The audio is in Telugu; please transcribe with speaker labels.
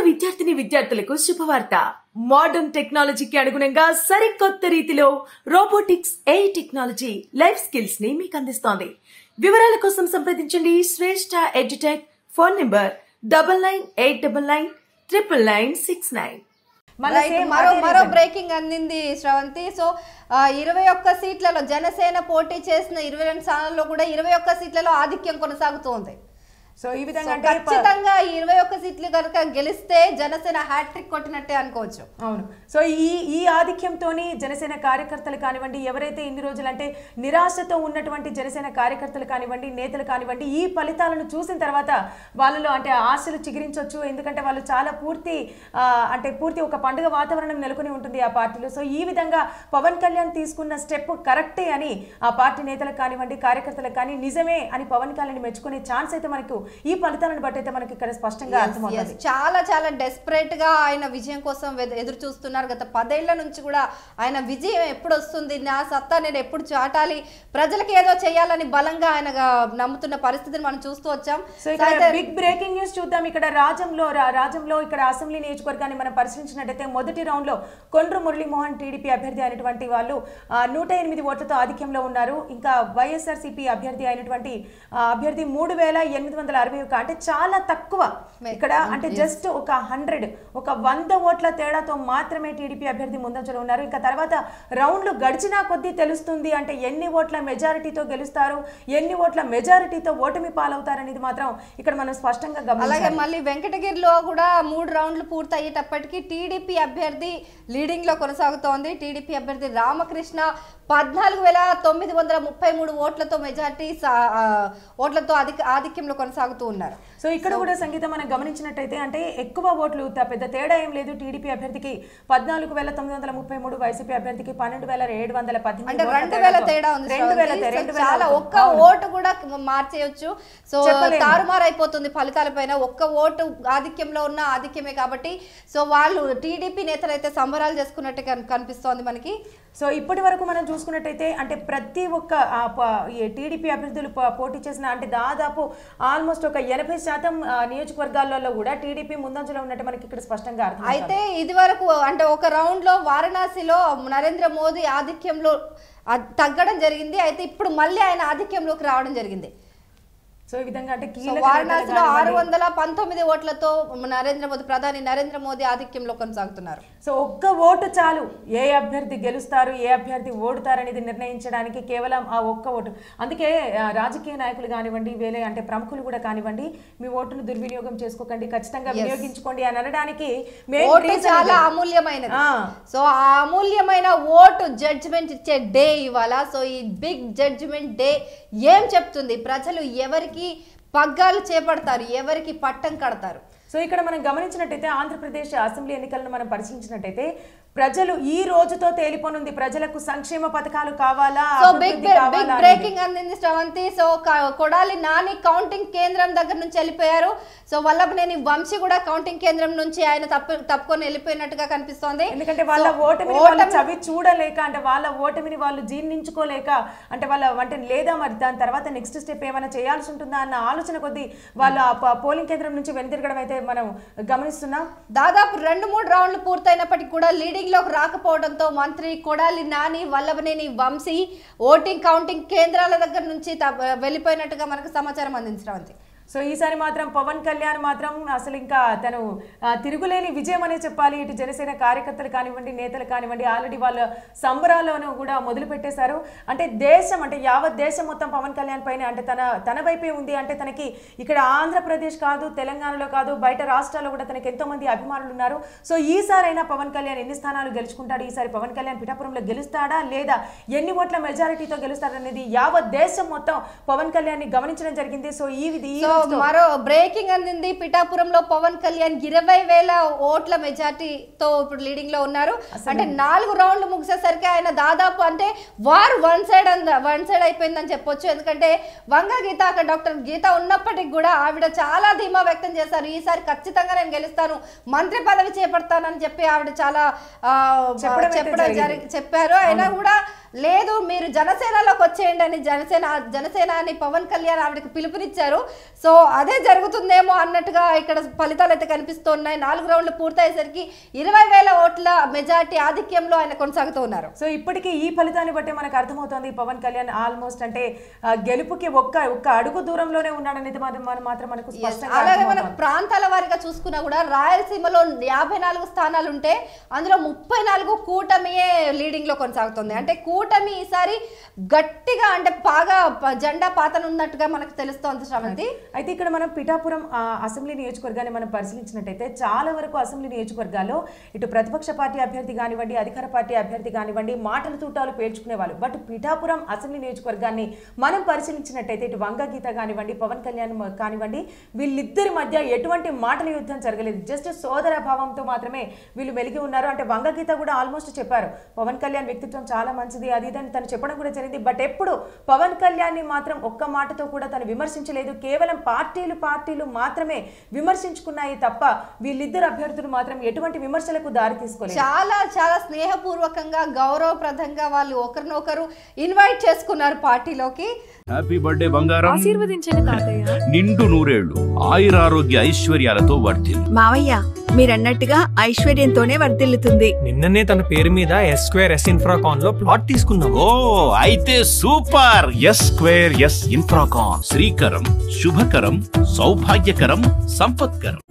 Speaker 1: విద్యార్థులకు శుభవార్త. మోడర్న్ టెక్నాలజీకి అనుగుణంగా సరికొత్త రీతిలో robotics, AI technology life skills ని మీకు అందిస్తోంది. వివరాల కోసం సంప్రదించండి శ్రేష్ఠ ఎడ్యుటెక్. Phone number 9989999969.
Speaker 2: మరో బ్రేకింగ్ అందింది శ్రవంతి. సో 21 సీట్లలో జనసేన పోటీ చేసిన 22 స్థానాల్లో కూడా 21 సీట్లలో ఆధిక్యం కొనసాగుతోంది.
Speaker 3: సో ఈ విధంగా
Speaker 2: ఖచ్చితంగా 21 సీట్లు కనుక గెలిస్తే జనసేన హ్యాట్రిక్ కొట్టినట్టే అనుకోవచ్చు.
Speaker 3: అవును. సో ఈ ఆధిక్యంతోని జనసేన కార్యకర్తలు కానివ్వండి, ఎవరైతే ఇన్ని రోజులు అంటే నిరాశతో ఉన్నటువంటి జనసేన కార్యకర్తలు కానివ్వండి, నేతలు కానివ్వండి, ఈ ఫలితాలను చూసిన తర్వాత వాళ్ళలో అంటే ఆశలు చిగురించవచ్చు. ఎందుకంటే వాళ్ళు చాలా పూర్తి ఒక పండుగ వాతావరణం నెలకొని ఉంటుంది ఆ పార్టీలో. సో ఈ విధంగా పవన్ కళ్యాణ్ తీసుకున్న స్టెప్ కరెక్టే అని ఆ పార్టీ నేతలకు కానివ్వండి, కార్యకర్తలకు కానీ నిజమే అని పవన్ కళ్యాణ్ మెచ్చుకునే ఛాన్స్ అయితే మనకు ఈ ఫలితాలను బట్టి అయితే మనకి ఇక్కడ స్పష్టంగా అర్థమవుతుంది.
Speaker 2: చాలా డెస్పరేట్ గా ఆయన విజయం కోసం ఎదురు చూస్తున్నారు. గత 10 ఏళ్ల నుంచి కూడా ఆయన విజయం ఎప్పుడు వస్తుంది, నా సత్తా నేను ఎప్పుడు చాటాలి, ప్రజలకు ఏదో చేయాలని బలంగా ఆయన నమ్ముతున్న పరిస్థితిని మనం చూస్తూ వచ్చాం.
Speaker 3: సో ఇక్కడ బిగ్ బ్రేకింగ్ న్యూస్ చూద్దాం. ఇక్కడ రాజంలో ఇక్కడ అసెంబ్లీ నియోజకవర్గాన్ని మనం పరిశీలించినట్టయితే మొదటి రౌండ్ లో కొండ్రు మురళీమోహన్ టీడీపీ అభ్యర్థి అయినటువంటి వాళ్ళు 108 ఓట్లతో ఆధిక్యంలో ఉన్నారు. ఇంకా వైఎస్ఆర్సీపీ అభ్యర్థి అయినటువంటి అభ్యర్థి 3861 అంటే చాలా తక్కువ. ఇక్కడ అంటే జస్ట్ ఒక 100 ఓట్ల తేడాతో మాత్రమే టీడీపీ అభ్యర్థి ముందంజలో ఉన్నారు. ఇంకా తర్వాత రౌండ్లు గడిచినా కొద్దీ తెలుస్తుంది అంటే ఎన్ని ఓట్ల మెజారిటీతో గెలుస్తారు, ఎన్ని ఓట్ల మెజారిటీతో ఓటమి పాలవుతారనేది మాత్రం ఇక్కడ మనం స్పష్టంగా గమనించాలి.
Speaker 2: అలాగే మళ్ళీ వెంకటగిరిలో కూడా 3 రౌండ్లు పూర్తి అయ్యేటప్పటికి టీడీపీ అభ్యర్థి లీడింగ్ లో కొనసాగుతోంది. టీడీపీ అభ్యర్థి రామకృష్ణ 14,933 ఓట్లతో మెజార్టీ ఓట్లతో ఆధిక్యంలో కొనసాగుతూ ఉన్నారు.
Speaker 3: సో ఇక్కడ కూడా సంగీతం మనం గమనించినట్టయితే అంటే ఎక్కువ ఓట్లు పెద్ద తేడా ఏం లేదు. టీడీపీ అభ్యర్థికి 14,933, వైసీపీ అభ్యర్థికి 12,718
Speaker 2: అంటే 2,000 తేడా ఉంది. చాలా ఒక్క ఓటు కూడా మార్చేయొచ్చు. సో తారుమారు అయిపోతుంది ఫలితాలపైన. ఒక్క ఓటు ఆధిక్యంలో ఉన్న ఆధిక్యమే కాబట్టి సో వాళ్ళు టీడీపీ నేతలు అయితే సంబరాలు చేసుకున్నట్టు కనిపిస్తోంది మనకి.
Speaker 3: సో ఇప్పటి వరకు మనం చూసుకున్నట్టయితే అంటే ప్రతి ఒక్క టీడీపీ అభ్యర్థులు పోటీ చేసిన అంటే దాదాపు ఆల్మోస్ట్ ఒక 80% నియోజకవర్గాలలో కూడా టీడీపీ ముందంజలో ఉన్నట్టు మనకి ఇక్కడ స్పష్టంగా అర్థం.
Speaker 2: అయితే ఇది వరకు అంటే ఒక రౌండ్ లో వారణాసిలో నరేంద్ర మోదీ ఆధిక్యంలో తగ్గడం జరిగింది. అయితే ఇప్పుడు మళ్ళీ ఆయన ఆధిక్యంలోకి రావడం జరిగింది.
Speaker 3: సో ఈ విధంగా అంటే
Speaker 2: వారణాసిలో 619 ఓట్లతో ప్రధాని నరేంద్ర మోదీ ఆధిక్యంలో కొనసాగుతున్నారు.
Speaker 3: సో ఒక్క ఓటు చాలు ఏ అభ్యర్థి గెలుస్తారు, ఏ అభ్యర్థి ఓడుతారు అనేది నిర్ణయించడానికి కేవలం ఆ ఒక్క ఓటు. అందుకే రాజకీయ నాయకులు కానివ్వండి, వేరే అంటే ప్రముఖులు కూడా కానివ్వండి, మీ ఓటును దుర్వినియోగం చేసుకోకండి, ఖచ్చితంగా వినియోగించుకోండి అని అనడానికి
Speaker 2: చాలా అమూల్యమైనది. సో ఆ అమూల్యమైన ఓటు జడ్జిమెంట్ ఇచ్చే డే ఇవాళ. సో ఈ బిగ్ జడ్జిమెంట్ డే ఏం చెప్తుంది, ప్రజలు ఎవరికి పగ్గాలు చేపడతారు, ఎవరికి పట్టం కడతారు.
Speaker 3: సో ఇక్కడ మనం గమనించినట్టయితే ఆంధ్రప్రదేశ్ అసెంబ్లీ ఎన్నికలను మనం పరిశీలించినట్టయితే ప్రజలు ఈ రోజుతో తేలిపోనుంది. ప్రజలకు సంక్షేమ పథకాలు కావాలా,
Speaker 2: బ్రేకింగ్ అందింది శ్రవంతి. సో కొడాలి నాని కౌంటింగ్ కేంద్రం దగ్గర నుంచి వెళ్ళిపోయారు. సో వల్లభనేని వంశీ కూడా కౌంటింగ్ కేంద్రం నుంచి ఆయన తప్పుకొని వెళ్ళిపోయినట్టుగా కనిపిస్తోంది.
Speaker 3: ఎందుకంటే వాళ్ళ ఓటమిని చవి చూడలేక అంటే వాళ్ళ ఓటమిని వాళ్ళు జీర్ణించుకోలేక అంటే అంటే లేదా మరి దాని తర్వాత నెక్స్ట్ స్టెప్ ఏమైనా చేయాల్సి ఉంటుందా అన్న ఆలోచన కొద్దీ వాళ్ళు పోలింగ్ కేంద్రం నుంచి వెనుతిరగడం అయితే మనం గమనిస్తున్నాం.
Speaker 2: దాదాపు 2-3 రౌండ్లు పూర్తయినప్పటికీ కూడా లీడింగ్ లోకి రాకపోవడంతో మంత్రి కొడాలి నాని, వల్లభనేని వంశీ ఓటింగ్ కౌంటింగ్ కేంద్రాల దగ్గర నుంచి వెళ్ళిపోయినట్టుగా మనకు సమాచారం అందించడం.
Speaker 3: సో ఈసారి మాత్రం పవన్ కళ్యాణ్ మాత్రం అసలు ఇంకా తను తిరుగులేని విజయం అనే చెప్పాలి. ఇటు జనసేన కార్యకర్తలు కానివ్వండి, నేతలు కానివ్వండి ఆల్రెడీ వాళ్ళ సంబరాలను కూడా మొదలు పెట్టేశారు. అంటే దేశం అంటే యావత్ దేశం మొత్తం పవన్ కళ్యాణ్ పైన అంటే తన వైపే ఉంది. అంటే తనకి ఇక్కడ ఆంధ్రప్రదేశ్ కాదు, తెలంగాణలో కాదు, బయట రాష్ట్రాల్లో కూడా తనకి ఎంతో మంది అభిమానులు ఉన్నారు. సో ఈసారైనా పవన్ కళ్యాణ్ ఎన్ని స్థానాలు గెలుచుకుంటాడు, ఈసారి పవన్ కళ్యాణ్ పిఠాపురంలో గెలుస్తాడా లేదా ఎన్ని ఓట్ల మెజారిటీతో గెలుస్తాడనేది యావత్ దేశం మొత్తం పవన్ కళ్యాణ్ ని గమనించడం జరిగింది. సో
Speaker 2: మరో బ్రేకింగ్ అందింది. పిఠాపురంలో పవన్ కళ్యాణ్ 20,000 ఓట్ల మెజార్టీతో ఇప్పుడు లీడింగ్ లో ఉన్నారు. అంటే 4 రౌండ్లు ముగిసేసరికి ఆయన దాదాపు అంటే వారు వన్ సైడ్ అయిపోయిందని చెప్పొచ్చు. ఎందుకంటే వంగ గీత అక్కడ డాక్టర్ గీత ఉన్నప్పటికీ కూడా ఆవిడ చాలా ధీమా వ్యక్తం చేశారు. ఈసారి ఖచ్చితంగా నేను గెలుస్తాను, మంత్రి పదవి చేపడతానని చెప్పి ఆవిడ చాలా చెప్పారు. అయినా కూడా లేదు మీరు జనసేనలోకి వచ్చేయండి అని జనసేన అని పవన్ కళ్యాణ్ ఆవిడకి పిలుపునిచ్చారు. సో అదే జరుగుతుందేమో అన్నట్టుగా ఇక్కడ ఫలితాలు అయితే కనిపిస్తున్నాయి. 4 రౌండ్లు పూర్తయ్యేసరికి 20,000 ఓట్ల మెజార్టీ ఆధిక్యంలో ఆయన కొనసాగుతూ ఉన్నారు.
Speaker 3: సో ఇప్పటికీ ఈ ఫలితాన్ని బట్టి మనకు అర్థమవుతోంది పవన్ కళ్యాణ్ ఆల్మోస్ట్ అంటే గెలుపుకి ఒక్క అడుగు దూరంలోనే ఉన్నాడనేది మాత్రం మనకు స్పష్టంగా.
Speaker 2: అలాగే మన ప్రాంతాల వారిగా చూసుకున్నా కూడా రాయలసీమలో 54 స్థానాలు ఉంటే అందులో 34 కూటమియే లీడింగ్ లో కొనసాగుతుంది. అంటే కూటమి ఈసారి గట్టిగా అంటే బాగా జెండా పాతనున్నట్టుగా మనకు తెలుస్తోంది శ్రవంతి.
Speaker 3: అయితే ఇక్కడ మనం పిఠాపురం అసెంబ్లీ నియోజకవర్గాన్ని మనం పరిశీలించినట్టయితే చాలా వరకు అసెంబ్లీ నియోజకవర్గాల్లో ఇటు ప్రతిపక్ష పార్టీ అభ్యర్థి కానివ్వండి, అధికార పార్టీ అభ్యర్థి కానివ్వండి, మాటల తూటాలు పేర్చుకునేవాళ్ళు. బట్ పిఠాపురం అసెంబ్లీ నియోజకవర్గాన్ని మనం పరిశీలించినట్టయితే ఇటు వంగగీత కానివ్వండి, పవన్ కళ్యాణ్ కానివ్వండి, వీళ్ళిద్దరి మధ్య ఎటువంటి మాటల యుద్ధం జరగలేదు. జస్ట్ సోదర భావంతో మాత్రమే వీళ్ళు మెలిగి ఉన్నారు. అంటే వంగగీత కూడా ఆల్మోస్ట్ చెప్పారు పవన్ కళ్యాణ్ వ్యక్తిత్వం చాలా మంచిది, అది ఇదని తను చెప్పడం కూడా జరిగింది. బట్ ఎప్పుడు పవన్ కళ్యాణ్ ని మాత్రం ఒక్క మాటతో కూడా తను విమర్శించలేదు. కేవలం పార్టీలు మాత్రమే విమర్శించుకున్నాయి తప్ప వీళ్ళిద్దరు అభ్యర్థులు మాత్రం ఎటువంటి విమర్శలకు దారి తీసుకోలేదు.
Speaker 2: చాలా చాలా స్నేహపూర్వకంగా గౌరవప్రదంగా వాళ్ళు ఒకరినొకరు ఇన్వైట్ చేసుకున్నారు పార్టీలోకి.
Speaker 4: హ్యాపీ బర్త్డే బంగారం,
Speaker 5: ఆశీర్వదించండి తాతయ్య.
Speaker 4: నిండు నూరేళ్లు ఆయురారోగ్య ఐశ్వర్యాలతో వర్ధిల్లు.
Speaker 5: మావయ్య మీరన్నట్టుగా ఐశ్వర్యంతోనే వర్ధిల్లుతుంది.
Speaker 6: నిన్ననే తన పేరు మీద S2S ఇన్ఫ్రాకాన్ లో ప్లాట్ తీసుకున్నాం.
Speaker 4: ఓ అయితే సూపర్. S2S Infracon Srikaram, శుభకరం, సౌభాగ్యకరం, సంపత్కరం.